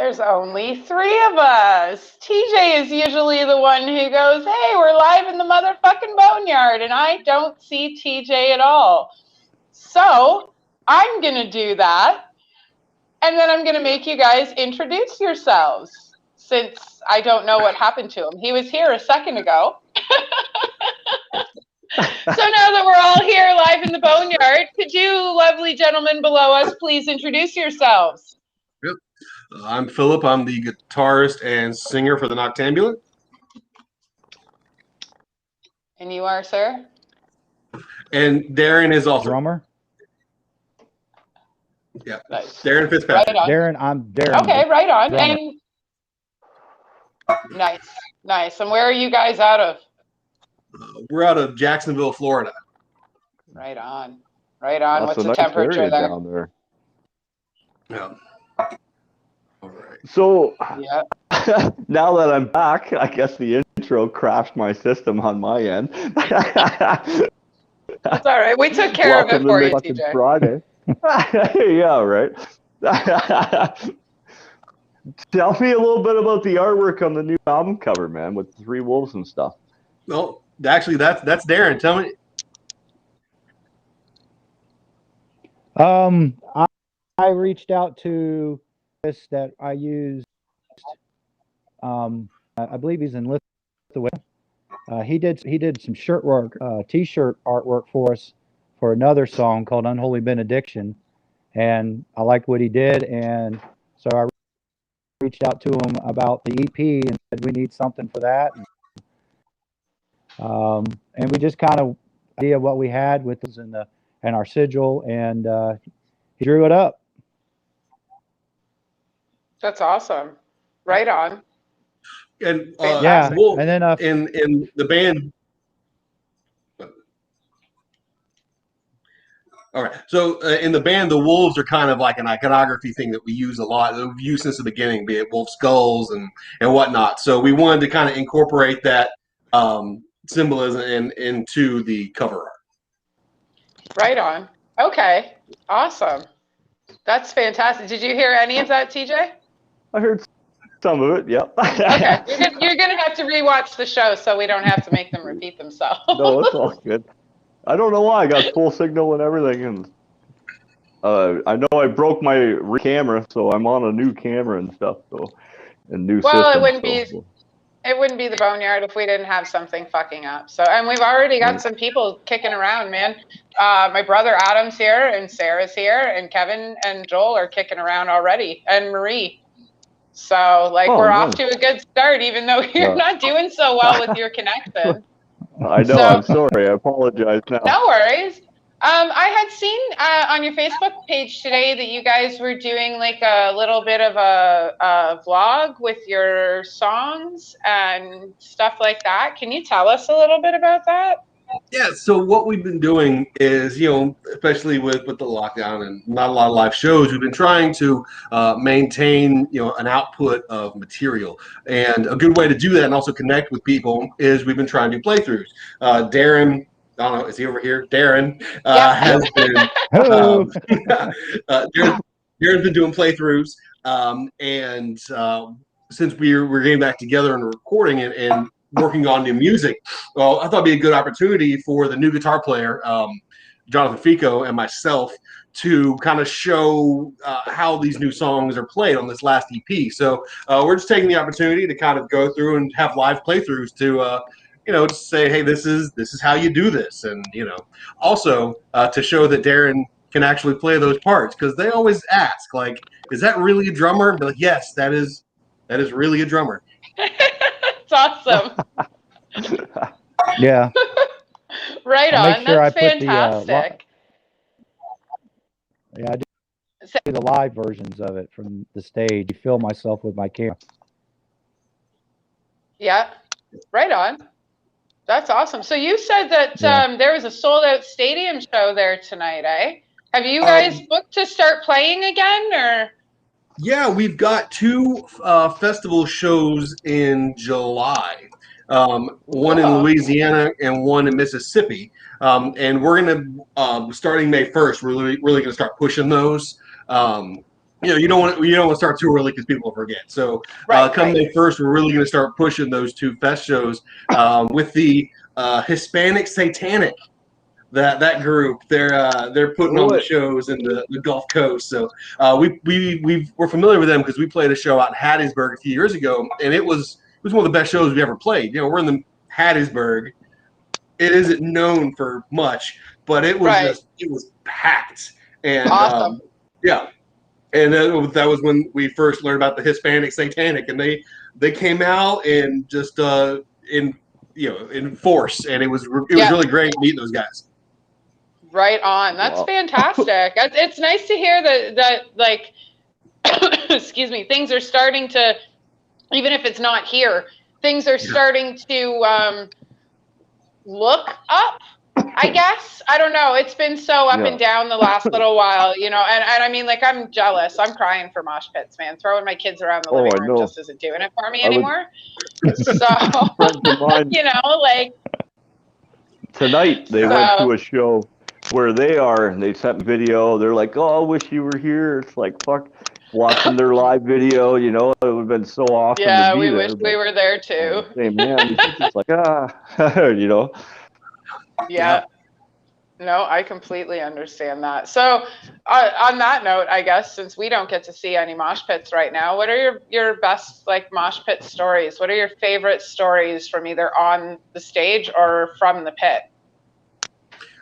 There's only three of us. TJ is usually the one who goes, hey, we're live in the motherfucking boneyard, and I don't see TJ at all. So I'm going to do that, and then I'm going to make you guys introduce yourselves, since I don't know what happened to him. He was here a second ago. So now that we're all here live in the boneyard, could you lovely gentlemen below us please introduce yourselves? Yep. I'm Philip. I'm the guitarist and singer for the Noctambulant. And you are, sir? And Darren is also drummer. Yeah, nice. Darren Fitzpatrick. Right on. Darren, I'm Darren. Okay, right on. Drummer. And nice. And where are you guys out of? We're out of Jacksonville, Florida. Right on. What's the nice temperature area there? down there? Yeah. All right. So Yeah. now that I'm back, I guess the intro crashed my system on my end. That's all right. We took care of it for you, TJ. Friday. Yeah, right. Tell me a little bit about the artwork on the new album cover, man, with the three wolves and stuff. Well, actually, that's Darren. Tell me. I reached out to this that I used. I believe he's in Lithuania. He did some shirt work, T-shirt artwork for us for another song called "Unholy Benediction," and I liked what he did, and so I reached out to him about the EP and said we need something for that. And we just kind of idea what we had with us and our sigil, and he drew it up. That's awesome. Right on. And yeah, and then in the band. All right. So in the band, the wolves are kind of like an iconography thing that we use a lot. We've used since the beginning, be it wolf skulls and whatnot. So we wanted to kind of incorporate that symbolism into the cover art. Right on. Okay. Awesome. That's fantastic. Did you hear any of that, TJ? I heard some of it. Yep. Okay. You're gonna have to rewatch the show so we don't have to make them repeat themselves. No, it's all good. I don't know why I got full signal and everything, and I know I broke my camera, so I'm on a new camera and stuff. So and new system. Well, it wouldn't be the boneyard if we didn't have something fucking up. So, and we've already got some people kicking around, man. My brother Adam's here, and Sarah's here, and Kevin and Joel are kicking around already, and Marie. So, we're off to a good start, even though you're not doing so well with your connection. I know. I'm sorry. I apologize now. No worries. I had seen on your Facebook page today that you guys were doing like a little bit of a vlog with your songs and stuff like that. Can you tell us a little bit about that? Yeah, so what we've been doing is, especially with the lockdown and not a lot of live shows, we've been trying to maintain, an output of material. And a good way to do that and also connect with people is we've been trying to do playthroughs. Darren, I don't know, is he over here? Darren has been Darren's been doing playthroughs, and since we're getting back together and recording it and working on new music, well, I thought it'd be a good opportunity for the new guitar player, Jonathan Fico, and myself to kind of show how these new songs are played on this last EP. So we're just taking the opportunity to kind of go through and have live playthroughs to to say, hey, this is how you do this, and also to show that Darren can actually play those parts, because they always ask, like, is that really a drummer? And be like, yes, that is really a drummer. It's awesome. Yeah. Right on. That's fantastic. I do the live versions of it from the stage. I film myself with my camera. Yeah. Right on. That's awesome. So you said that there was a sold-out stadium show there tonight, eh? Have you guys booked to start playing again, or? Yeah, we've got two festival shows in July. One in Louisiana and one in Mississippi. And we're going to, starting May 1st, we're really going to start pushing those. you don't want to start too early because people will forget. So come May 1st, we're really going to start pushing those two fest shows with the Hispanic Satanic. That group, they're putting on the shows in the Gulf Coast. So we're familiar with them because we played a show out in Hattiesburg a few years ago, and it was one of the best shows we ever played. We're in the Hattiesburg. It isn't known for much, but it was it was packed. And awesome. Yeah. And that was when we first learned about the Hispanic Satanic, and they came out and just in force, and it was really great meeting those guys. Right on. That's fantastic. It's nice to hear that like, excuse me, things are starting to, even if it's not here, things are starting to look up, I guess. I don't know. It's been so up and down the last little while, and I mean, like, I'm jealous. I'm crying for mosh pits, man. Throwing my kids around the living room just isn't doing it for me anymore. So, like. Tonight, they went to a show where they are, and they sent video. They're like, "Oh, I wish you were here." It's like, fuck, watching their live video. It would have been so awesome. Yeah, to be we there, wish we were there too. Hey man, it's like Yeah. No, I completely understand that. So, on that note, I guess since we don't get to see any mosh pits right now, what are your best like mosh pit stories? What are your favorite stories from either on the stage or from the pit?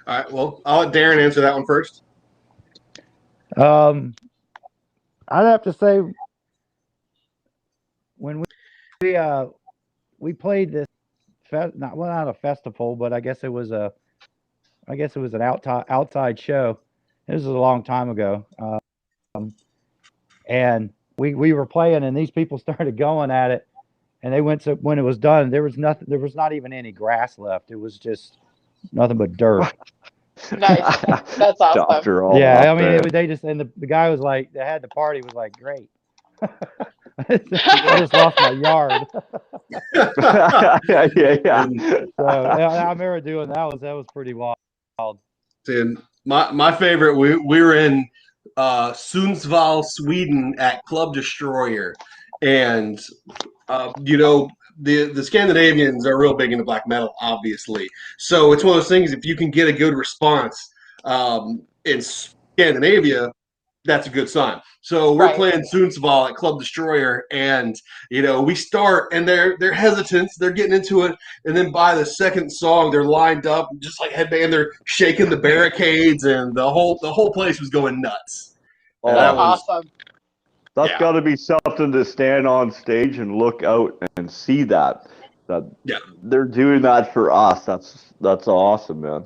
All right. Well, I'll let Darren answer that one first. I'd have to say when we played this not a festival, but I guess it was an outside show. This was a long time ago, and we were playing, and these people started going at it, and they went to when it was done. There was not even any grass left. It was just nothing but dirt. Nice. That's awesome. Yeah, I mean, they just, and the guy was like, that had the party was like, great. I just lost my yard. yeah. So I remember doing that was pretty wild. And my favorite, we were in Sundsvall, Sweden at Club Destroyer, and the Scandinavians are real big into black metal, obviously. So it's one of those things, if you can get a good response in Scandinavia, that's a good sign. So we're playing Sundsvall at Club Destroyer, and we start, and they're hesitant, they're getting into it, and then by the second song, they're lined up, just like headband, they're shaking the barricades, and the whole place was going nuts. That's awesome. That's got to be something to stand on stage and look out and see that they're doing that for us. That's awesome, man.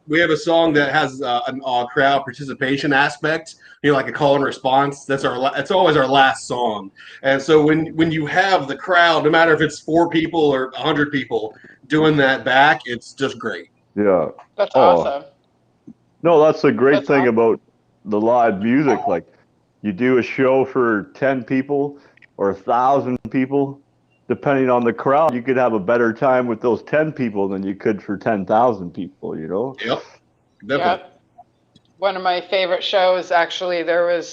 We have a song that has a crowd participation aspect, like a call and response. It's always our last song. And so when you have the crowd, no matter if it's 4 people or 100 people doing that back, it's just great. Yeah. That's awesome. No, that's a great thing about the live music. Like, you do a show for 10 people or 1,000 people, depending on the crowd, you could have a better time with those 10 people than you could for 10,000 people, Yep. Definitely. Yep. One of my favorite shows, actually, I'd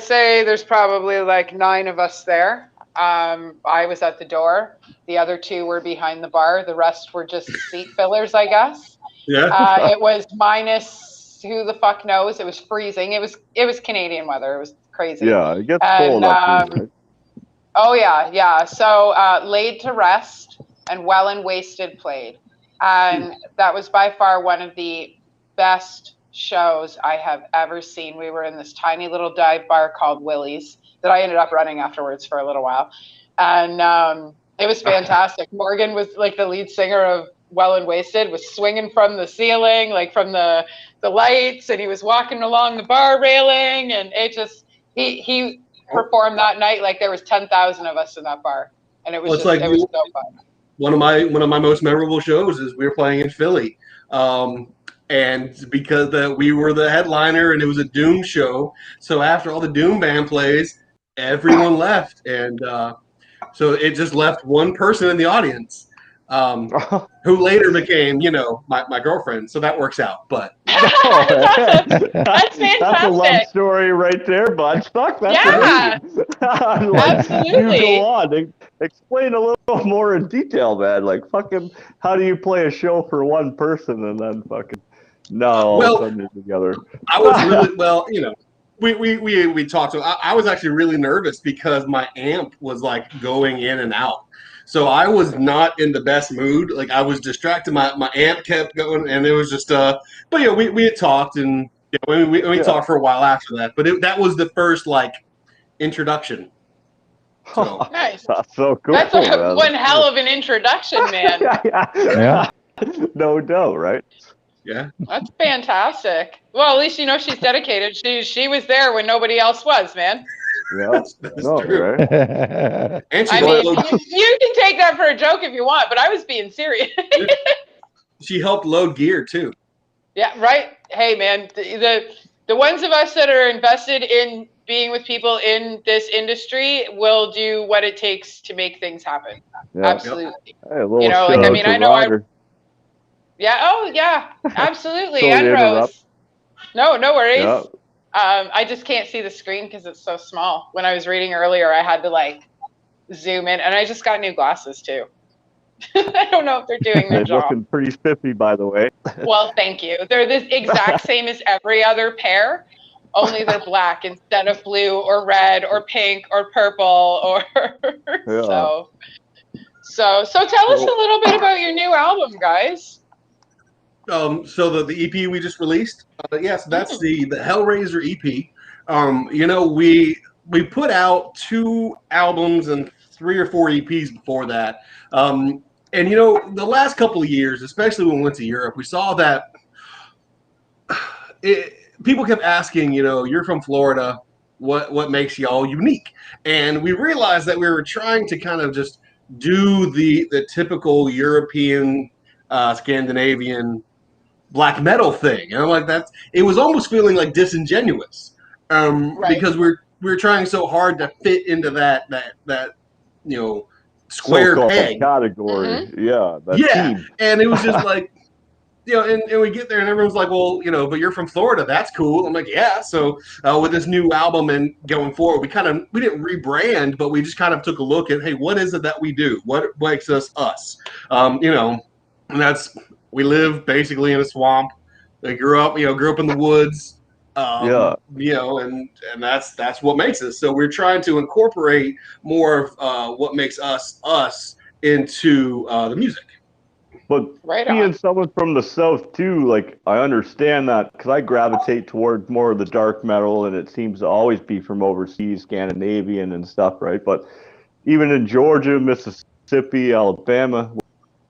say there's probably like 9 of us there. I was at the door. The other 2 were behind the bar. The rest were just seat fillers, I guess. Yeah. It was minus, who the fuck knows? It was freezing. It was Canadian weather. It was crazy. Yeah, it gets cold up here, right? Oh yeah. So Laid to Rest and Well and Wasted played, and that was by far one of the best shows I have ever seen. We were in this tiny little dive bar called Willie's that I ended up running afterwards for a little while, and it was fantastic. Morgan was like the lead singer of Well and Wasted, was swinging from the ceiling, like from the lights, and he was walking along the bar railing, and it just he performed that night like there was 10,000 of us in that bar, and it was it was so fun. One of my most memorable shows is we were playing in Philly, and because we were the headliner and it was a Doom show, so after all the Doom band plays, everyone left, and so it just left one person in the audience. who later became, my girlfriend. So that works out. But That's awesome. That's That's a love fantastic. story right there, bud. Fuck, that's Yeah, amazing. Like, absolutely. you go on. Explain a little more in detail, man. Like, fucking, how do you play a show for one person and then fucking, no, all of a sudden you're together? I was really, we talked. So I was actually really nervous because my amp was like going in and out. So I was not in the best mood. Like I was distracted. My amp kept going, and it was just. But we had talked, and we talked for a while after that. But that was the first like introduction. So Nice. That's so cool. That's one hell of an introduction, man. Yeah. No doubt, right? yeah, That's fantastic. Well, at least you know she's dedicated. She was there when nobody else was, man. Yeah, that's no, true. right? And she I helped mean, you can take that for a joke if you want, but I was being serious. she helped load gear too. Yeah, right. Hey, man, the ones of us that are invested in being with people in this industry will do what it takes to make things happen. Yeah. Absolutely. Hey, a little You know, like shout I out mean, to I know Ryder. Yeah. Oh, yeah. Absolutely. Sorry And to interrupt. Rose. No worries. Yeah. I just can't see the screen because it's so small. When I was reading earlier, I had to like zoom in, and I just got new glasses too. I don't know if they're doing their They're job. looking pretty spiffy, by the way. Well, thank you. They're the exact same as every other pair, only they're black instead of blue or red or pink or purple or Yeah. so tell us a little bit about your new album, guys. So the EP we just released, yes, that's the Hellraiser EP. We put out 2 albums and 3 or 4 EPs before that. And the last couple of years, especially when we went to Europe, we saw that people kept asking, you're from Florida, what makes y'all unique? And we realized that we were trying to kind of just do the typical European, Scandinavian black metal thing, and I'm like, it was almost feeling like disingenuous, Right. because we're trying so hard to fit into that square So-called peg category. Yeah. That team. and it was just like and we get there and everyone's like, well, but you're from Florida, that's cool. I'm like, yeah. So with this new album and going forward, we didn't rebrand, but we just kind of took a look at, hey, what is it that we do, what makes us us, and that's, we live basically in a swamp. I grew up in the woods. And that's what makes us. So we're trying to incorporate more of what makes us into the music. But Right being on. someone from the South too, like I understand that because I gravitate toward more of the dark metal, and it seems to always be from overseas, Scandinavian and stuff, right? But even in Georgia, Mississippi, Alabama, where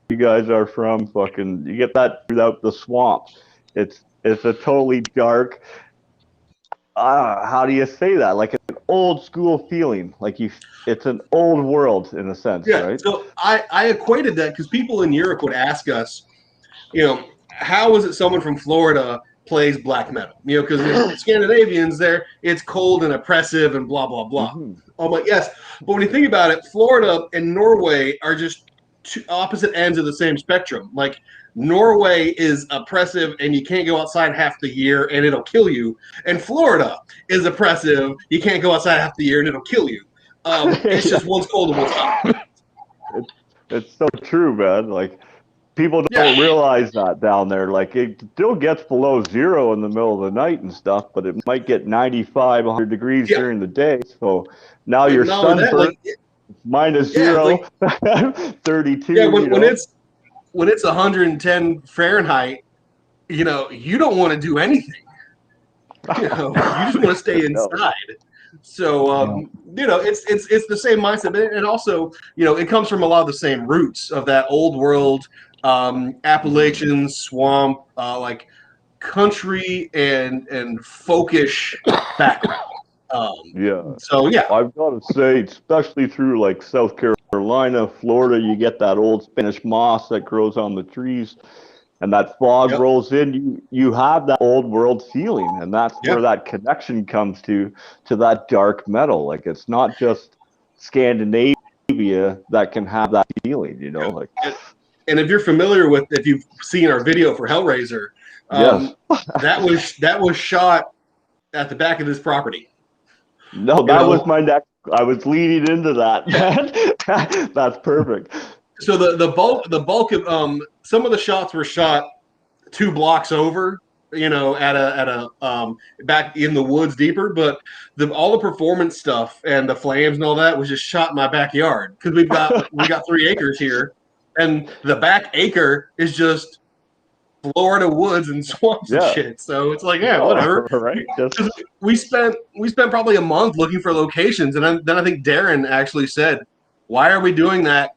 you guys are from, fucking, you get that throughout the swamp. It's a totally dark. How do you say that? Like an old school feeling, like it's an old world in a sense, right? So I equated that because people in Europe would ask us, how is it someone from Florida plays black metal? Because Scandinavians there, it's cold and oppressive and blah blah blah. Mm-hmm. I'm like, yes, but when you think about it, Florida and Norway are just 2 opposite ends of the same spectrum. Like Norway is oppressive and you can't go outside half the year and it'll kill you. And Florida is oppressive. You can't go outside half the year and it'll kill you. It's just one's cold and one's hot. It's so true, man. Like people don't realize that down there. Like it still gets below 0 in the middle of the night and stuff, but it might get 95, 100 degrees during the day. So now you're sunburned. -0, 32. Yeah, when it's 110 Fahrenheit, you don't want to do anything. You just want to stay inside. So it's the same mindset, and also it comes from a lot of the same roots of that old world, Appalachian swamp, like country and folkish background. So yeah, I've got to say, especially through like South Carolina, Florida, you get that old Spanish moss that grows on the trees, and that fog rolls in. You have that old world feeling, and that's where that connection comes to that dark metal. Like it's not just Scandinavia that can have that feeling, like. And if you're familiar with, if you've seen our video for Hellraiser, Yes. that was shot at the back of this property. No, that was my next. I was leading into that, man. That's perfect. So the bulk of some of the shots were shot 2 blocks over, at a back in the woods deeper, but all the performance stuff and the flames and all that was just shot in my backyard because we got 3 acres here, and the back acre is just Florida woods and swamps and shit. So it's like, yeah, whatever. Right. We spent probably a month looking for locations, and then I think Darren actually said, "Why are we doing that?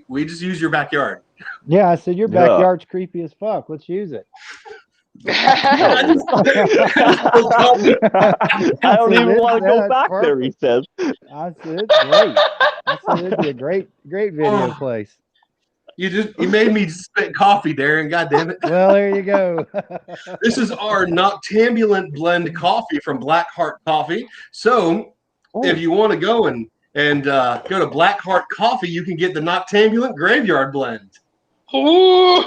We just use your backyard." Yeah, I said your backyard's creepy as fuck. Let's use it. I don't even want to go back there, he says. I said it's great. I said it'd be a great video place. You made me spit coffee, Darren. God damn it. Well, there you go. This is our Noctambulant blend coffee from Blackheart Coffee. So if you want to go and go to Blackheart Coffee, you can get the Noctambulant Graveyard Blend. Ooh,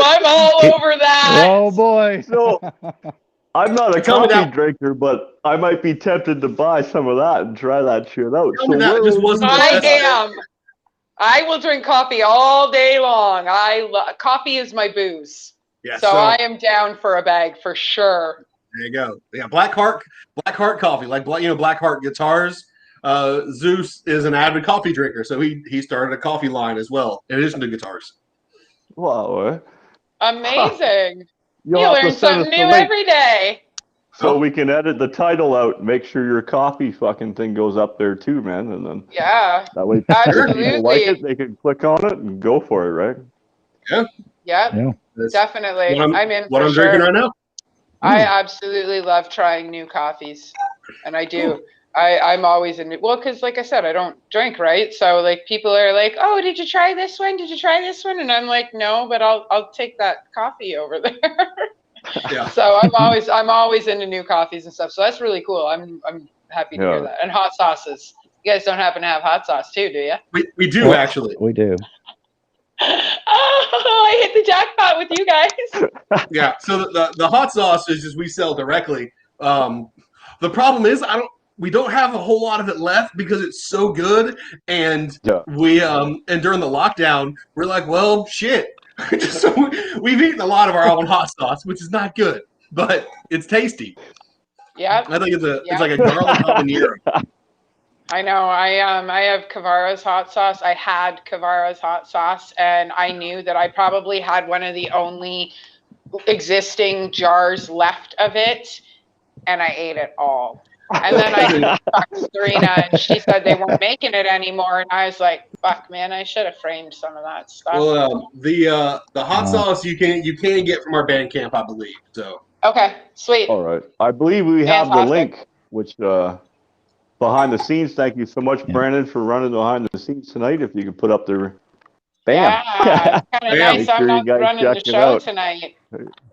I'm all over that. Oh boy. So I'm not a coffee drinker, but I might be tempted to buy some of that and try that shit out. I am. I will drink coffee all day long. Coffee is my booze. Yeah, so I am down for a bag for sure. There you go. Yeah, Blackheart Coffee, like Blackheart guitars. Zeus is an avid coffee drinker, so he started a coffee line as well, in addition to guitars. Wow. Amazing. You learn something new every day. So we can edit the title out and make sure your coffee fucking thing goes up there too, man. And then that way people like it, they can click on it and go for it, right? Yeah. Yeah. Definitely. I'm in what I'm drinking right now. I absolutely love trying new coffees. And I do. I'm always because like I said, I don't drink, right? So like people are like, "Oh, did you try this one? Did you try this one?" And I'm like, "No, but I'll take that coffee over there." Yeah. So I'm always into new coffees and stuff. So that's really cool. I'm happy to hear that. And hot sauces. You guys don't happen to have hot sauce too, do you? We do actually. We do. Oh, I hit the jackpot with you guys. Yeah. So the hot sauce is just we sell directly. The problem is we don't have a whole lot of it left because it's so good, and we and during the lockdown we're like, well, shit. So we've eaten a lot of our own hot sauce, which is not good, but it's tasty. Yeah, I think it's like a garlic habanero. I know. I have Cavara's hot sauce. I had Cavara's hot sauce, and I knew that I probably had one of the only existing jars left of it, and I ate it all. And then I talked to Serena, and she said they weren't making it anymore. And I was like, "Fuck, man, I should have framed some of that stuff." Well, the hot sauce you can get from our Bandcamp, I believe. So okay, sweet. All right, I believe we have the link, which behind the scenes. Thank you so much, Brandon, for running behind the scenes tonight. If you could put up the bam. Yeah, kind of nice. I'm not running the show tonight.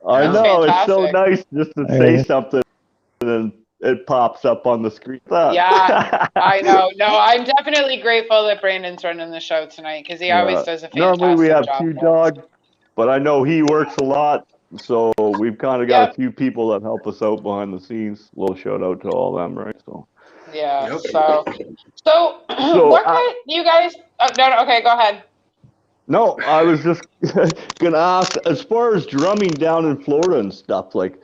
I know, it's so nice just to say something and it pops up on the screen. Yeah, I know. No, I'm definitely grateful that Brandon's running the show tonight because he always does a fantastic job. Normally we have two dogs, but I know he works a lot, so we've kind of got a few people that help us out behind the scenes. Little shout out to all of them, right? So. Yeah. So what kind? You guys? Oh, no. Okay, go ahead. No, I was just gonna ask. As far as drumming down in Florida and stuff, like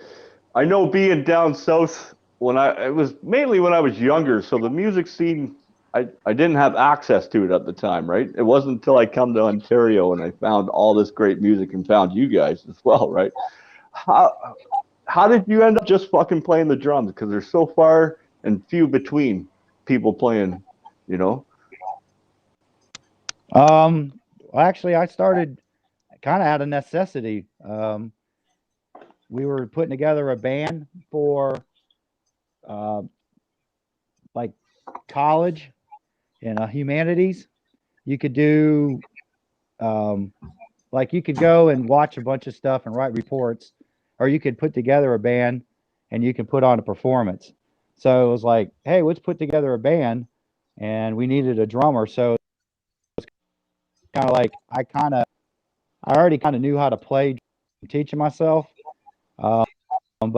I know being down south. It was mainly when I was younger, so the music scene, I didn't have access to it at the time, right? It wasn't until I come to Ontario and I found all this great music and found you guys as well, right? How did you end up just fucking playing the drums? Because there's so far and few between people playing, you know? Well, actually, I started kind of out of necessity. We were putting together a band for like college in humanities. You could do like you could go and watch a bunch of stuff and write reports, or you could put together a band and you can put on a performance. So it was like, hey, let's put together a band, and we needed a drummer. So it's kind of like I kind of I already kind of knew how to play, teaching myself. But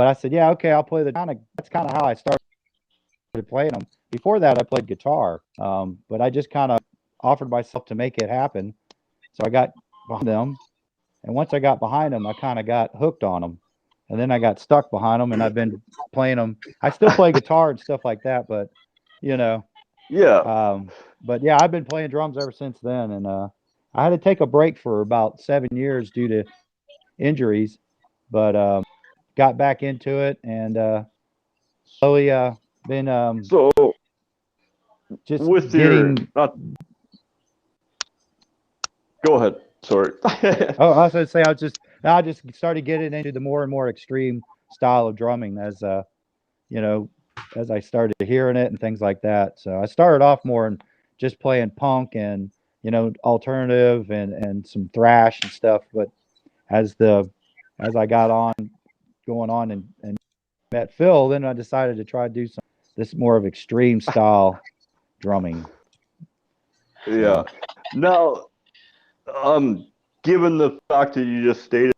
I said, yeah, okay, I'll play that's kind of how I started playing them. Before that, I played guitar, but I just kind of offered myself to make it happen. So I got behind them, and once I got behind them, I kind of got hooked on them, and then I got stuck behind them, and I've been playing them. I still play guitar and stuff like that, but Yeah. But yeah, I've been playing drums ever since then, and I had to take a break for about 7 years due to injuries, but got back into it and slowly been So just with getting. Go ahead. Sorry. Oh, I was going to say I just started getting into the more and more extreme style of drumming as as I started hearing it and things like that. So I started off more in just playing punk and alternative and some thrash and stuff. But as I got going on and met Phil, then I decided to try to do this more of extreme style drumming. Yeah. Now, given the fact that you just stated,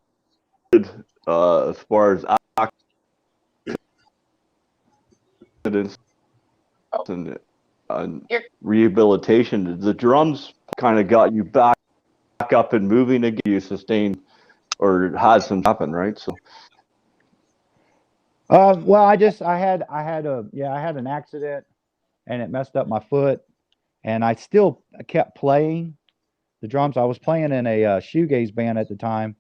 as far as accidents and rehabilitation, the drums kind of got you back up and moving again. You sustained or had some happen, right? So. Well, I had an accident and it messed up my foot, and I kept playing the drums. I was playing in a shoegaze band at the time,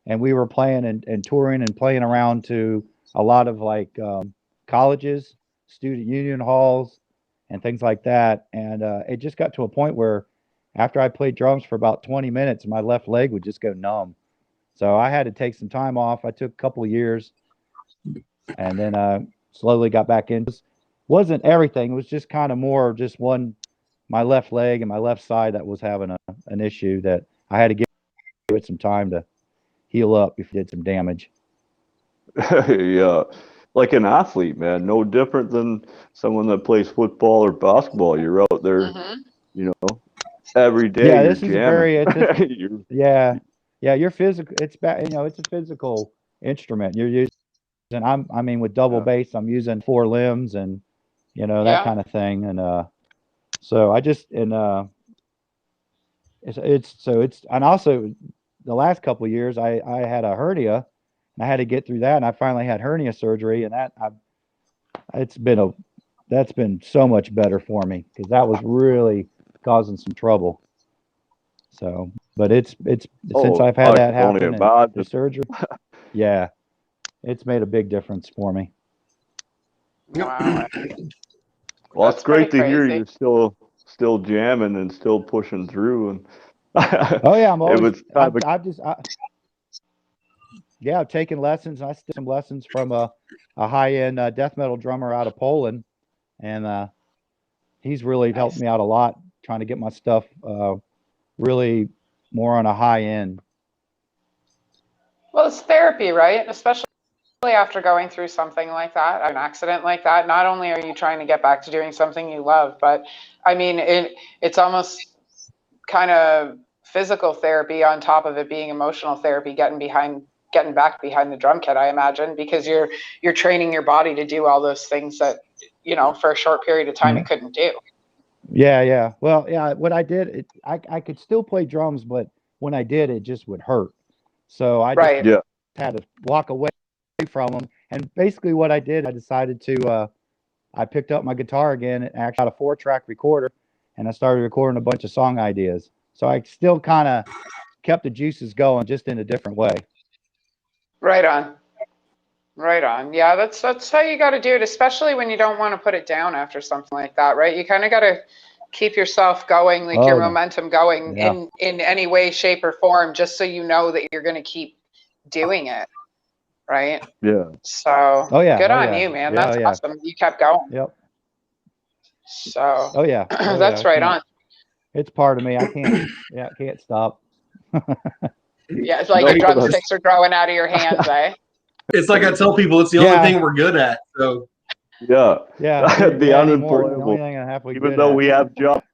and we were playing and touring and playing around to a lot of like colleges, student union halls, and things like that. And it just got to a point where after I played drums for about 20 minutes, my left leg would just go numb. So I had to take some time off. I took a couple of years, and then slowly got back in. It wasn't everything. It was just kind of more just my left leg and my left side that was having an issue that I had to give it some time to heal up if it did some damage. Yeah, like an athlete, man. No different than someone that plays football or basketball. You're out there, every day. Yeah, you're this is jamming. yeah. You're physical. It's it's a physical instrument you're using. I mean, with double bass, I'm using 4 limbs and that kind of thing. And so I just and also the last couple of years I had a hernia, and I had to get through that, and I finally had hernia surgery, and that's been so much better for me because that was really causing some trouble. So, but it's since I've had that happen and the surgery, yeah, it's made a big difference for me. Wow. Well, it's great to hear you're still jamming and still pushing through. And oh yeah, I've taken lessons. I took some lessons from a high-end death metal drummer out of Poland, and he's really helped me out a lot trying to get my stuff really more on a high end. Well, it's therapy, right? Especially after going through something like that, an accident like that. Not only are you trying to get back to doing something you love, but I mean, it's almost kind of physical therapy on top of it being emotional therapy, getting back behind the drum kit, I imagine, because you're training your body to do all those things that, for a short period of time it couldn't do. Yeah. Well, yeah, what I did, I could still play drums, but when I did, it just would hurt. So I just had to walk away from them. And basically what I did, I decided to, I picked up my guitar again and actually got a 4-track recorder, and I started recording a bunch of song ideas. So I still kind of kept the juices going, just in a different way. Right on. Yeah, that's how you got to do it, especially when you don't want to put it down after something like that, right? You kind of got to keep yourself going, like your momentum going in any way, shape, or form, just so you know that you're going to keep doing it, right? Yeah. So good on you, man. That's awesome. You kept going. Yep. So that's right on. It's part of me. I can't stop. Yeah, it's like your drumsticks are growing out of your hands, eh? It's like I tell people, it's the only thing we're good at. So the unemployable. The only thing I have even though we have jobs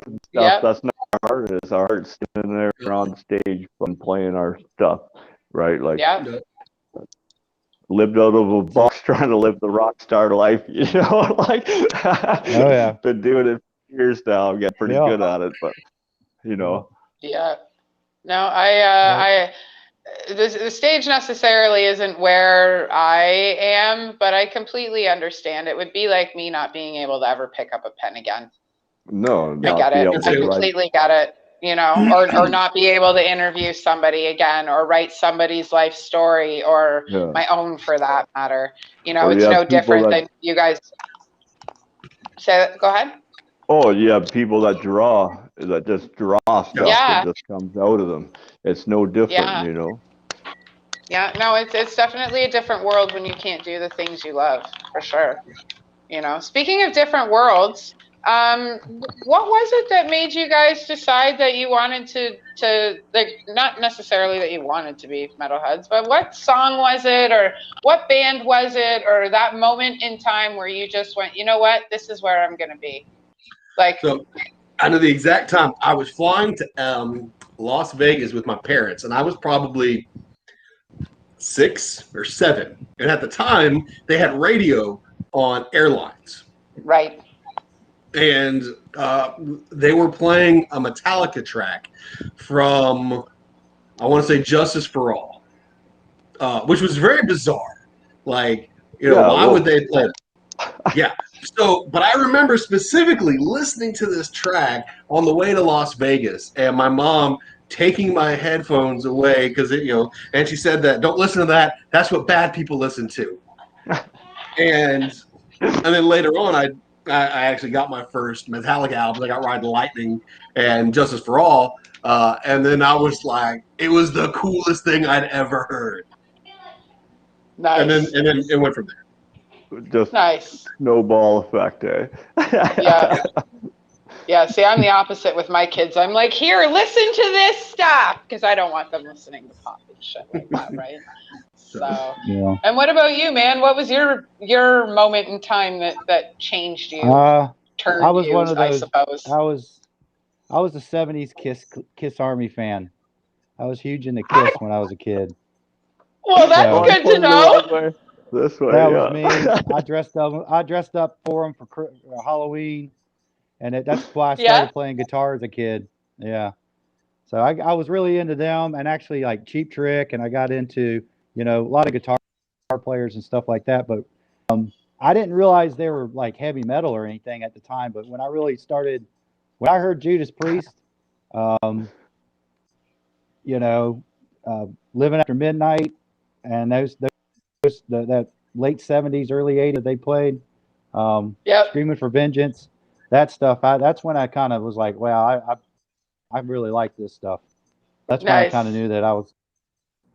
and stuff, that's not and his heart sitting there on stage and playing our stuff, right? Like, Yeah. lived out of a box trying to live the rock star life, you know, like, Oh yeah. been doing it for years now. I'm getting pretty Yeah. good at it, but, you know. Yeah. No, I the stage necessarily isn't where I am, but I completely understand. It would be like me not being able to ever pick up a pen again. No, I not get be it. able I to write. completely get it. You know, or not be able to interview somebody again, or write somebody's life story, or Yeah. my own for that matter. You know, Or it's you no have people different that, than you guys. Go ahead. oh, you have people that just draw stuff Yeah. that just comes out of them. It's no different, Yeah. you know. Yeah. No, it's definitely a different world when you can't do the things you love, for sure. You know, speaking of different worlds, what was it that made you guys decide that you wanted to like, not necessarily that you wanted to be metalheads, but what song was it, or what band was it, or that moment in time where you just went, you know what, this is where I'm gonna be? Like, So I know the exact time. I was flying to Las Vegas with my parents, and I was probably 6 or 7. And at the time, they had radio on airlines, right. and they were playing a Metallica track from, I want to say, Justice for All, which was very bizarre. Like, Yeah, why well, would they play? Yeah. So, but I remember specifically listening to this track on the way to Las Vegas, and my mom taking my headphones away because and she said that don't listen to that. That's what bad people listen to. And then later on, I actually got my first Metallica album. I got Ride the Lightning and Justice for All, and then I was like, it was the coolest thing I'd ever heard. And then Nice. it went from there. just Nice. snowball effect, eh? Yeah. Yeah, see, I'm the opposite with my kids. I'm like, here, listen to this stuff, because I don't want them listening to pop and shit like that, right? So, Yeah. and what about you, man? What was your moment in time that changed you, I turned was you, one of I those. suppose? I was a '70s Kiss Army fan. I was huge into Kiss when I was a kid. Well, that's So good to know. This way, that yeah. was me. I dressed up for them for Halloween, and that's why I Yeah. started playing guitar as a kid. Yeah. So I was really into them, and actually like Cheap Trick, and I got into a lot of guitar players and stuff like that. But I didn't realize they were like heavy metal or anything at the time. But when I heard Judas Priest, um, Living After Midnight, and that late '70s, early '80s they played, Yep. Screaming for Vengeance, that stuff. That's when I kind of was like, wow, I really like this stuff. That's when I kind of Nice. knew that I was,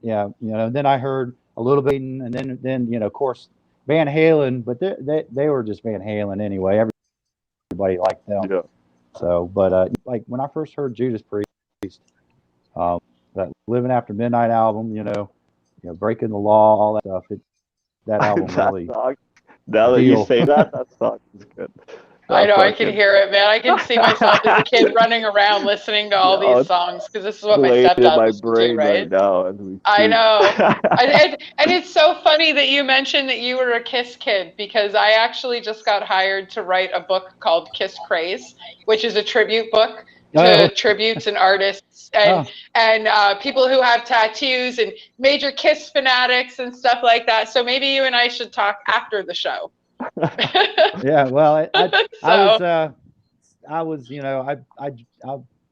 yeah, Then I heard a little bit, and then of course Van Halen, but they were just Van Halen anyway. Everybody liked them. Yeah. So, but like when I first heard Judas Priest, that Living After Midnight album, Breaking the Law, all that stuff. That album really. Now that you say that song is good. I know, I can hear it, man. I can see myself as a kid running around listening to all these songs, because this is what my played in stepdad my listened to, brain right? now as we I speak. know. And it's so funny that you mentioned that you were a Kiss kid, because I actually just got hired to write a book called Kiss Craze, which is a tribute book to tributes and artists and people who have tattoos and major Kiss fanatics and stuff like that. So maybe you and I should talk after the show. Yeah, well, So, I was, I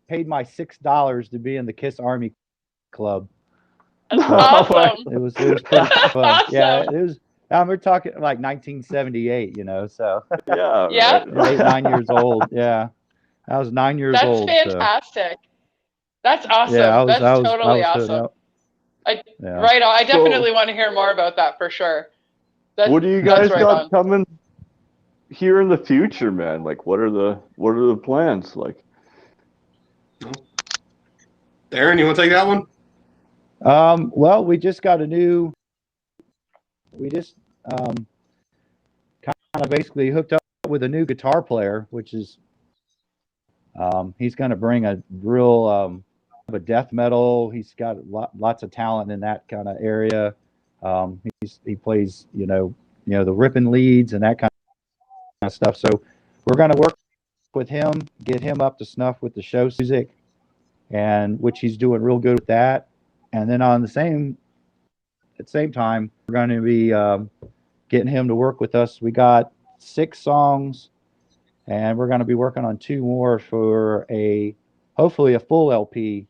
paid my $6 to be in the Kiss Army Club. that's So awesome. it was pretty fun. Awesome. Yeah, it was. We're talking like 1978, So Yeah. Yeah. Right. 8, 9 years old. Yeah, I was 9 years That's old. fantastic. That's awesome. Yeah, That's I totally was hooked awesome. up. Yeah. Right on. I definitely want to hear more about that for sure. What do you guys got coming here in the future, man? Like, what are the plans? Like, Aaron, you want to take that one? Well, we just kind of basically hooked up with a new guitar player, which is He's going to bring a real a death metal. He's got lots of talent in that kind of area. He plays the ripping leads and that kind of stuff. So we're going to work with him, get him up to snuff with the show music, and which he's doing real good with that. And then at the same time, we're going to be getting him to work with us. We got 6 songs, and we're going to be working on 2 more for hopefully a full LP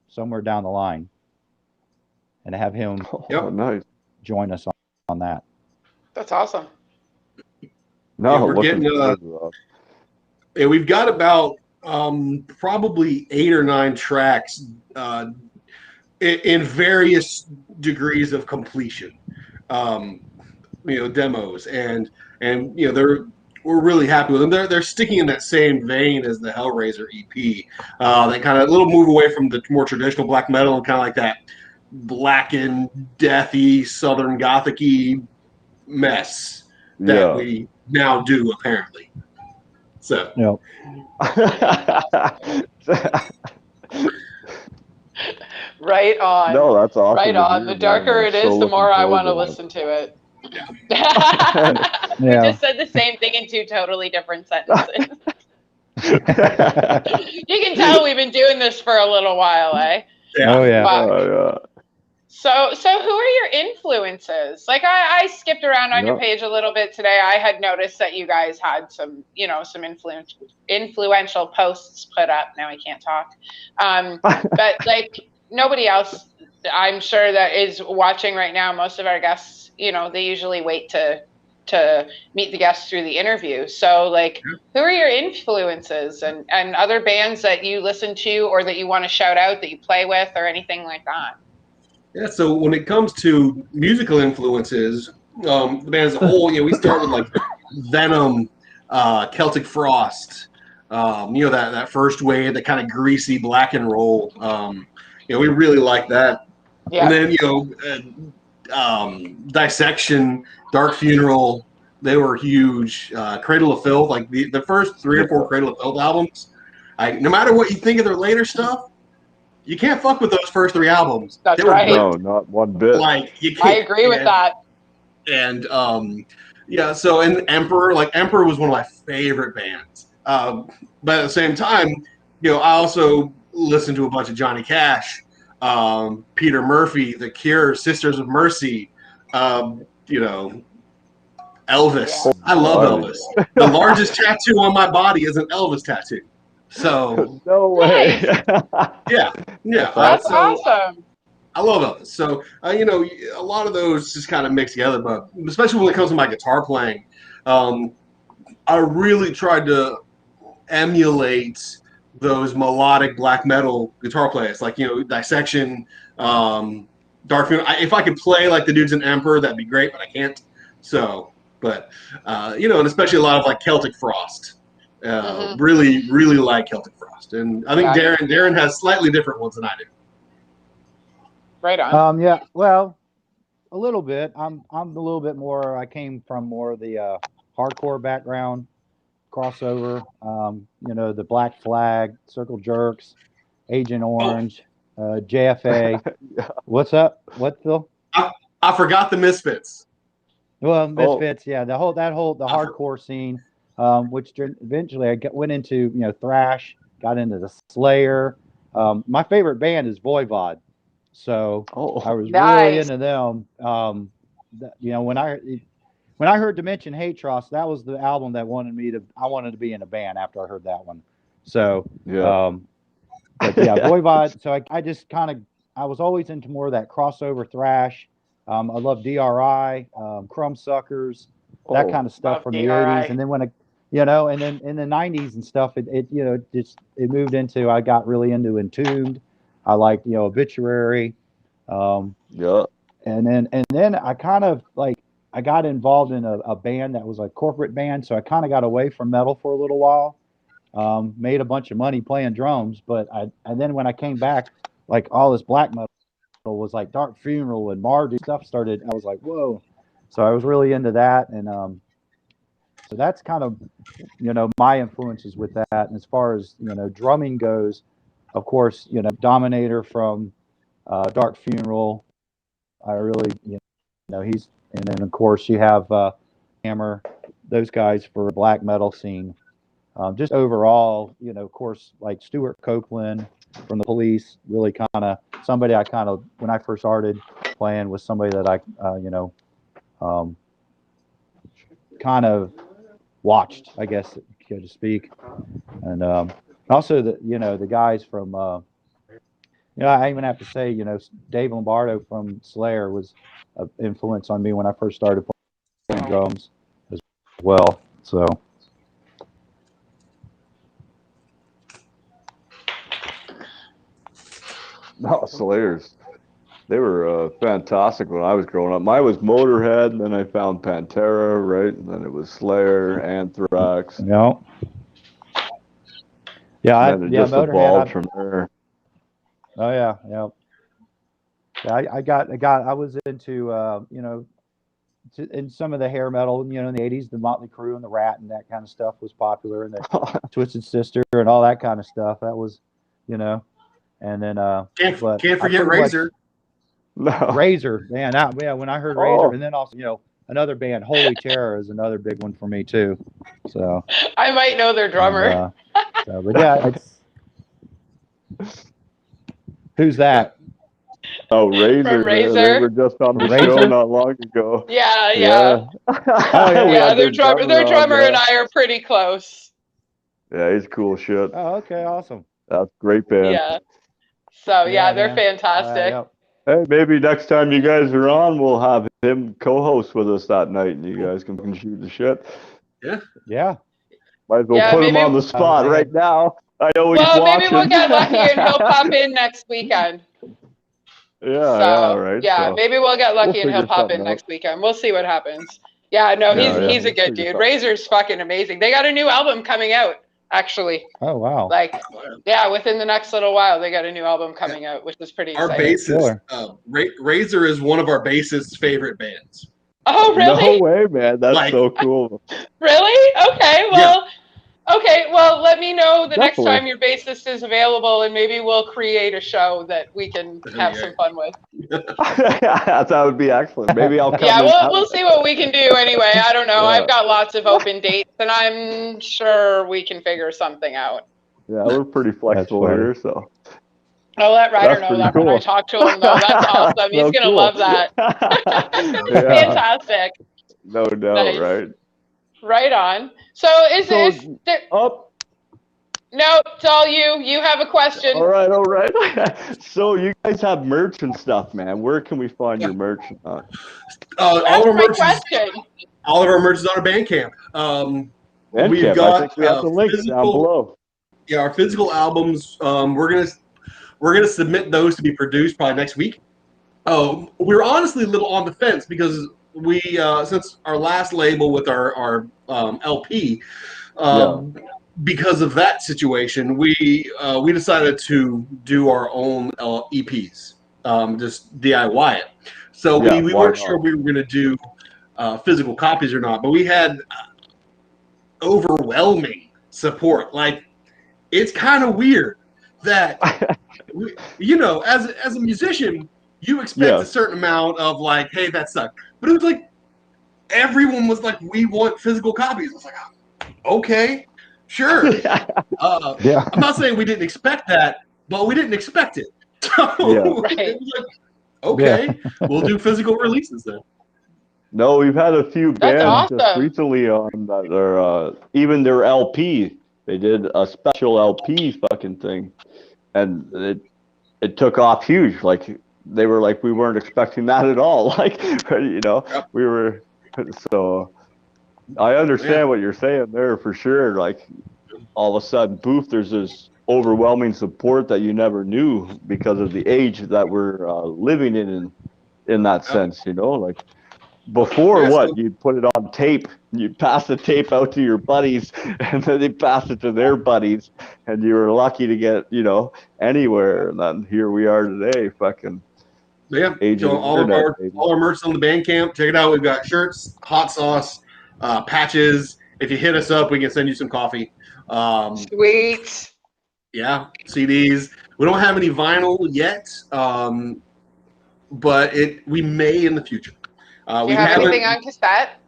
somewhere down the line, and have him nice. join us on that. That's awesome. No, Yeah, we're getting yeah, we've got about probably 8 or 9 tracks in various degrees of completion. Demos, and we're really happy with them. They're sticking in that same vein as the Hellraiser EP. They kind of a little move away from the more traditional black metal and kind of like that blackened, deathy, southern gothic-y mess that we now do, apparently. So. Right on. No, that's awesome. Right on. The darker it is, the more I want to listen to it. Yeah. We just said the same thing in 2 totally different sentences. You can tell we've been doing this for a little while, eh? Yeah. Oh yeah. Yeah. So who are your influences? Like I skipped around on your page a little bit today. I had noticed that you guys had some influential posts put up. Now I can't talk. But like nobody else, I'm sure, that is watching right now. Most of our guests, they usually wait to meet the guests through the interview. So like, who are your influences and other bands that you listen to or that you want to shout out that you play with or anything like that? Yeah, so when it comes to musical influences, the band as a whole, we start with like Venom, Celtic Frost, that first wave, that kind of greasy black and roll. We really like that. Yeah. And then Dissection, Dark Funeral, they were huge. Cradle of Filth, like the first 3 or 4 Cradle of Filth albums. No matter what you think of their later stuff, you can't fuck with those first 3 albums. That's right. No, not one bit. Like you can't. I agree with that. And so and Emperor was one of my favorite bands. But at the same time, I also listened to a bunch of Johnny Cash, Peter Murphy, The Cure, Sisters of Mercy, Elvis. Yeah. I love Elvis. The largest tattoo on my body is an Elvis tattoo. So no way. Yeah. That's awesome. I love Elvis. So a lot of those just kind of mix together, but especially when it comes to my guitar playing, I really tried to emulate those melodic black metal guitar players, like Dissection, Dark Funeral. If I could play like the dudes in Emperor, that'd be great, but I can't. So, but and especially a lot of like Celtic Frost. Really, really like Celtic Frost, and I think Darren has slightly different ones than I do. Right on. Yeah. Well, a little bit. I'm a little bit more. I came from more of the hardcore background, crossover. The Black Flag, Circle Jerks, Agent Orange, JFA. What's up? What, Phil? I forgot the Misfits. Well, Misfits. Yeah, the hardcore scene. Which eventually I went into, thrash, got into the Slayer. My favorite band is Voivod, so I was really into them. When I heard Dimension Hatros, that was the album that I wanted to be in a band after I heard that one. So Voivod. So I just I was always into more of that crossover thrash. I love DRI, Crumbsuckers, that kind of stuff from the 80s, and then and then in the 90s and stuff, it moved into, I got really into Entombed. I liked, Obituary. And then I kind of I got involved in a band that was a corporate band. So I kind of got away from metal for a little while, made a bunch of money playing drums. And then when I came back, like all this black metal was like Dark Funeral and Marduk stuff started. I was like, whoa. So I was really into that. And, that's kind of, my influences with that. And as far as, drumming goes, of course, Dominator from Dark Funeral. I really, he's, and then of course you have Hammer, those guys for the black metal scene. Just overall, of course, like Stuart Copeland from the Police, really kind of somebody I kind of, when I first started playing, was somebody that I, kind of watched, I guess, so to speak. And also the guys from, I even have to say, Dave Lombardo from Slayer was an influence on me when I first started playing drums as well. So. No, Slayers. They were fantastic when I was growing up. Mine was Motorhead, and then I found Pantera, right? And then it was Slayer, Anthrax. Yeah. Yeah, and then it just evolved from there. Oh yeah, yeah. Yeah, I was into in some of the hair metal, in the 80s, the Motley Crue and the Rat and that kind of stuff was popular, and the Twisted Sister and all that kind of stuff. That was, and then can't forget Razor. No. Razor, man. When I heard Razor, and then also, another band, Holy Terror, is another big one for me too. So I might know their drummer. But yeah, who's that? Oh, Razor. From Razor. They were just on the show not long ago. Yeah. Oh, yeah. Their drummer and I are pretty close. Yeah, he's cool shit. Oh, okay, awesome. That's a great band. Yeah. So they're fantastic. Yep. Hey, maybe next time you guys are on, we'll have him co-host with us that night, and you guys can shoot the shit. Yeah. Yeah. Might as well put him on the spot right now. I know he's watching. Maybe we'll get lucky and he'll pop in next weekend. Right. Yeah, so maybe we'll get lucky and he'll pop in next weekend. We'll see what happens. Yeah, no, he's a good dude. Razor's fucking amazing. They got a new album coming out, actually. Oh, wow. Within the next little while, they got a new album coming out, which is pretty exciting. Our bassist, Razor is one of our bassist's favorite bands. Oh, really? No way, man. That's so cool. Really? Okay, well... Okay, well, let me know the next time your bassist is available, and maybe we'll create a show that we can have some fun with. That would be excellent. Maybe I'll come. Yeah, we'll see what we can do anyway. I don't know. I've got lots of open dates, and I'm sure we can figure something out. Yeah, we're pretty flexible here, so. I'll let Ryder know that when I talk to him, though. That's awesome. He's going to love that. Fantastic. No doubt, right? Right on. So No, it's all you. You have a question. All right. So you guys have merch and stuff, man. Where can we find your merch? All of our merch is on our Bandcamp. We've got I think we have the link down below. Yeah, our physical albums. We're gonna submit those to be produced probably next week. We're honestly a little on the fence because we since our last label with our LP, because of that situation, we decided to do our own EPs, just DIY it. So we weren't sure we were going to do physical copies or not, but we had overwhelming support. Like, it's kind of weird that as a musician, you expect a certain amount of like, hey, that sucked. But it was like, everyone was like, we want physical copies. I was like, okay, sure. I'm not saying we didn't expect that, but we didn't expect it. So it was like, okay, we'll do physical releases then. No, we've had a few bands just recently on that are even their LP. They did a special LP fucking thing, and it took off huge. Like, they were like, we weren't expecting that at all. Like, we were. So I understand what you're saying there for sure. Like, all of a sudden, there's this overwhelming support that you never knew because of the age that we're living in that sense. Like, before you'd put it on tape, you'd pass the tape out to your buddies, and then they pass it to their buddies, and you were lucky to get anywhere. And then here we are today, fucking. So all our merch on the Bandcamp. Check it out. We've got shirts, hot sauce, patches, if you hit us up, we can send you some coffee. Sweet. Yeah, CDs. We don't have any vinyl yet, but we may in the future. Do you have anything on cassette?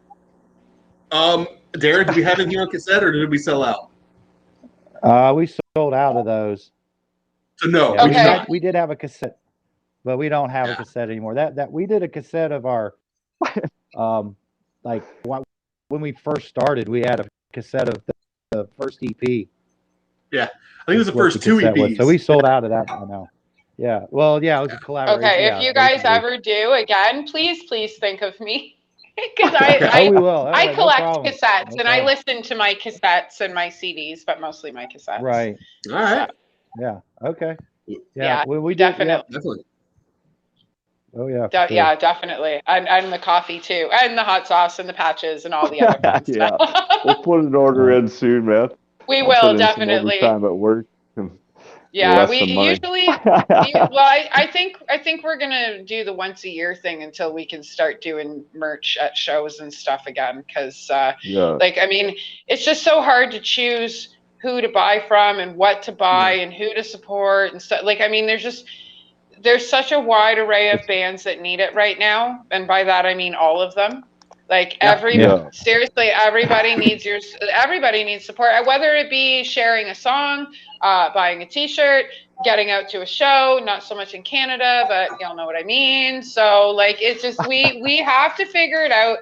Darren, do we have anything on cassette, or did we sell out? We sold out of those. So no, yeah, we did have a cassette, but we don't have a cassette anymore. That we did a cassette of our, like when we first started, we had a cassette of the first EP. Yeah, I think it was the first two EPs. So we sold out of that by now. Yeah. Well, yeah, it was a collaboration. Okay, if you guys ever do again, please think of me. Because I collect cassettes and I listen to my cassettes and my CDs, but mostly my cassettes. Right. All right. So. Yeah. Okay. Yeah, we definitely. Definitely. Oh yeah. Sure. Yeah, definitely. And the coffee too, and the hot sauce and the patches and all the other fun stuff. We'll put an order in soon, man. We will definitely. Time at work. Yeah, we usually. I think we're gonna do the once a year thing until we can start doing merch at shows and stuff again. Because, like, I mean, it's just so hard to choose who to buy from and what to buy and who to support and stuff. Like, I mean, there's such a wide array of bands that need it right now, and by that I mean all of them. Like seriously, everybody needs support, whether it be sharing a song, buying a t-shirt, getting out to a show, not so much in Canada, but y'all know what I mean. So like, it's just, we have to figure it out,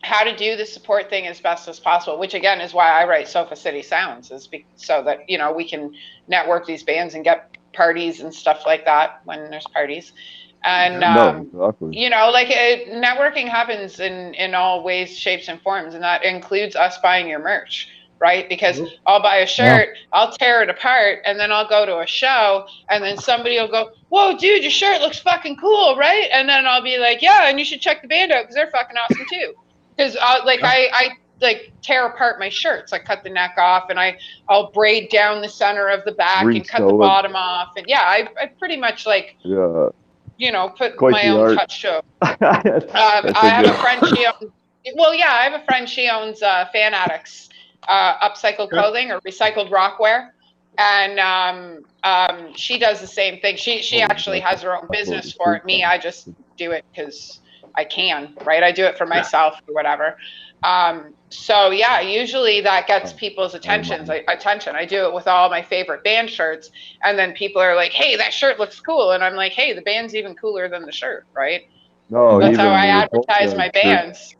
how to do the support thing as best as possible, which again is why I write Sofa City Sounds, so that, you know, we can network these bands and get parties and stuff like that when there's parties. And, you know, like networking happens in all ways, shapes, and forms. And that includes us buying your merch, right? Because I'll buy a shirt, I'll tear it apart, and then I'll go to a show, and then somebody will go, whoa, dude, your shirt looks fucking cool, right? And then I'll be like, yeah, and you should check the band out because they're fucking awesome too. Because I tear apart my shirts. I cut the neck off, and I'll braid down the center of the back and cut the bottom off. And I pretty much like... Yeah. You know, put my own touch to it. I have a friend, I have a friend, she owns Fan Addicts, upcycled clothing or recycled rockware. And she does the same thing. She actually has her own business for it. Me, I just do it because I can, right? I do it for myself or whatever. So yeah, usually that gets people's attention. I do it with all my favorite band shirts, and then people are like, "Hey, that shirt looks cool," and I'm like, "Hey, the band's even cooler than the shirt, right?" No, that's how I advertise my bands.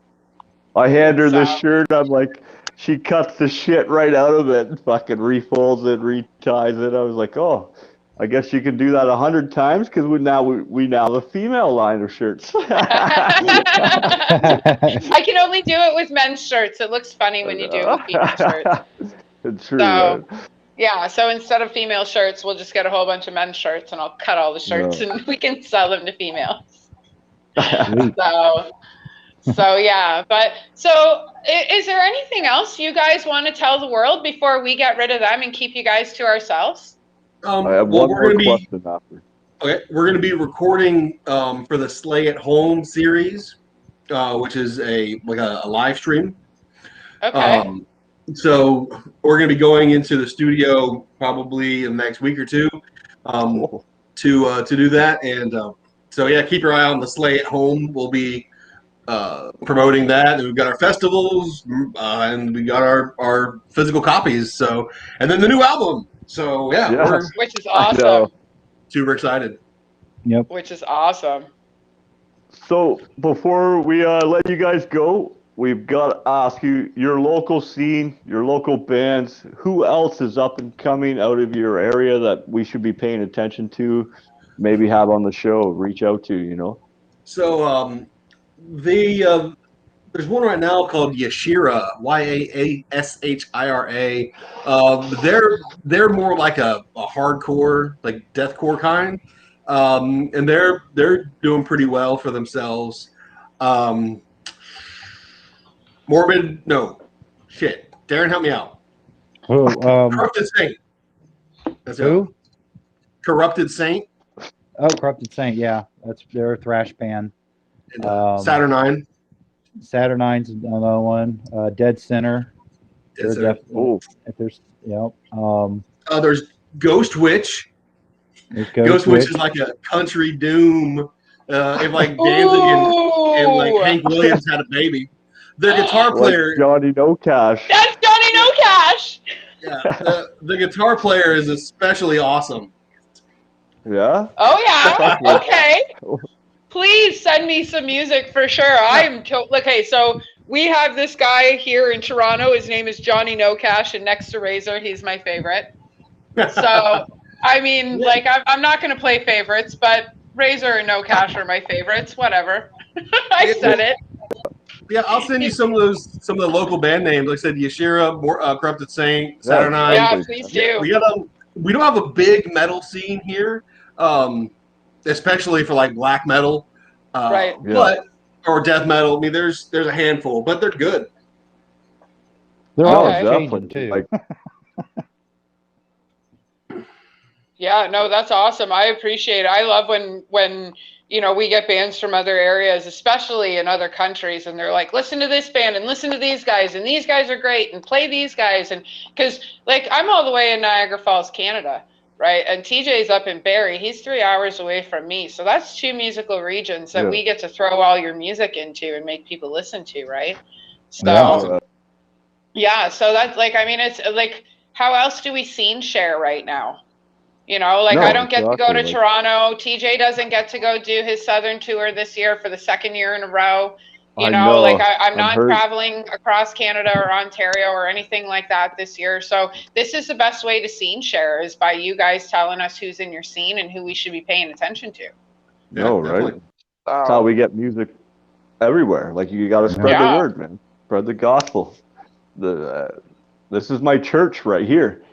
I hand her this shirt. I'm like, she cuts the shit right out of it and fucking refolds it, reties it. I was like, oh, I guess you can do that 100 times because we now have a female line of shirts. I can only do it with men's shirts. It looks funny when you do it with female shirts. It's true. So, yeah, so instead of female shirts, we'll just get a whole bunch of men's shirts, and I'll cut all the shirts, and we can sell them to females. So yeah, but so is there anything else you guys want to tell the world before we get rid of them and keep you guys to ourselves? I have one more question after. Okay, we're going to be recording for the Slay at Home series, which is a live stream. Okay. So we're going to be going into the studio probably in the next week or two to do that. And so yeah, keep your eye on the Slay at Home. We'll be promoting that, and we've got our festivals, and we got our physical copies. So, and then the new album. So which is awesome. Super excited. Yep. Which is awesome. So before we let you guys go, we've got to ask you, your local scene, your local bands, who else is up and coming out of your area that we should be paying attention to, maybe have on the show, reach out to, you know? So there's one right now called Yashira, Yaashira. They're more like a hardcore, like deathcore kind, and they're doing pretty well for themselves. Darren, help me out. Corrupted Saint. That's who? Corrupted Saint. Oh, Corrupted Saint. Yeah, they're a thrash band. Saturnine. Saturnine's another one. Dead Center. Yes, They're sir. Oh, if there's, There's Ghost Witch. there's Ghost Ghost Witch Witch. is like a country doom. If like Danzig and like Ooh, Hank Williams had a baby. Their guitar like player, Johnny No Cash. that's Johnny No Cash. yeah, the guitar player is especially awesome. Yeah. Oh yeah. Okay. Please send me some music for sure. Okay. So we have this guy here in Toronto. His name is Johnny No Cash, and next to Razor, he's my favorite. So I mean, Yeah. like, I'm not going to play favorites, but Razor and No Cash are my favorites. Whatever. I said it. Yeah, I'll send you some of the local band names. Like I said, Yashira, Corrupted Saint, Yeah, Saturnine. Yeah, exactly. please do. We don't have a big metal scene here, especially for like black metal, Right. but or death metal. I mean, there's a handful, but they're good. They're Okay. always Definitely. changing too. Like, Yeah, no, that's awesome. I appreciate it. I love when we get bands from other areas, especially in other countries, and they're like, listen to this band and listen to these guys, and these guys are great, and play these guys. And because like I'm all the way in Niagara Falls, Canada, right? And TJ's up in Barrie. He's 3 hours away from me. So that's two musical regions that Yeah. we get to throw all your music into and make people listen to, right? So Yeah. Awesome. yeah, so that's like, I mean, it's like, how else do we scene share right now? Like, No, I don't get to go to exactly, like- Toronto. TJ doesn't get to go do his Southern tour this year for the second year in a row. I know. Like I'm I'm not hurt. traveling across Canada or Ontario or anything like that this year. So this is the best way to scene share, is by you guys telling us who's in your scene and who we should be paying attention to. No, Yeah, right? definitely. That's how we get music everywhere. Like, you got to spread the Yeah. word, man. Spread the gospel. This is my church right here.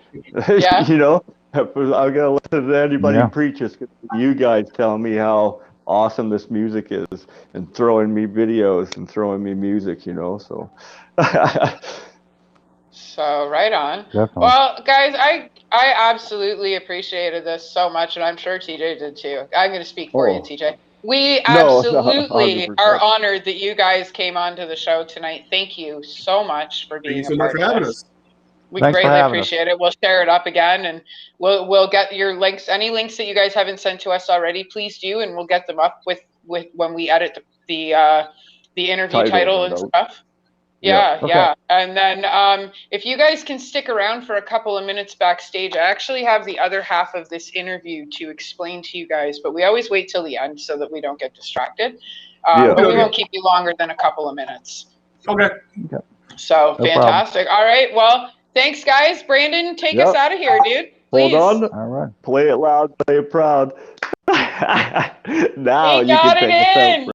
Yeah. I'm gonna listen to anybody Yeah. preach. It's you guys telling me how awesome this music is, and throwing me videos and throwing me music. So. So right on. Definitely. Well, guys, I absolutely appreciated this so much, and I'm sure TJ did too. I'm going to speak for you, Oh. TJ. We No, absolutely 100%. are honored that you guys came onto the show tonight. Thank you so much for Thank being you so a much part for of having this. us. We Thanks for greatly having us. appreciate it. We'll share it up again, and we'll get your links. Any links that you guys haven't sent to us already, please do, and we'll get them up with when we edit the interview title and note. stuff. Yeah. Yeah. And then if you guys can stick around for a couple of minutes backstage, I actually have the other half of this interview to explain to you guys, but we always wait till the end so that we don't get distracted. Yeah. But we Okay. won't keep you longer than a couple of minutes. Okay. So No fantastic. All right. Well, thanks, guys. Brandon, take us Yep. out of here, dude. Please. Hold on. All right. Play it loud. Play it proud. Now We you got can it take us out. in.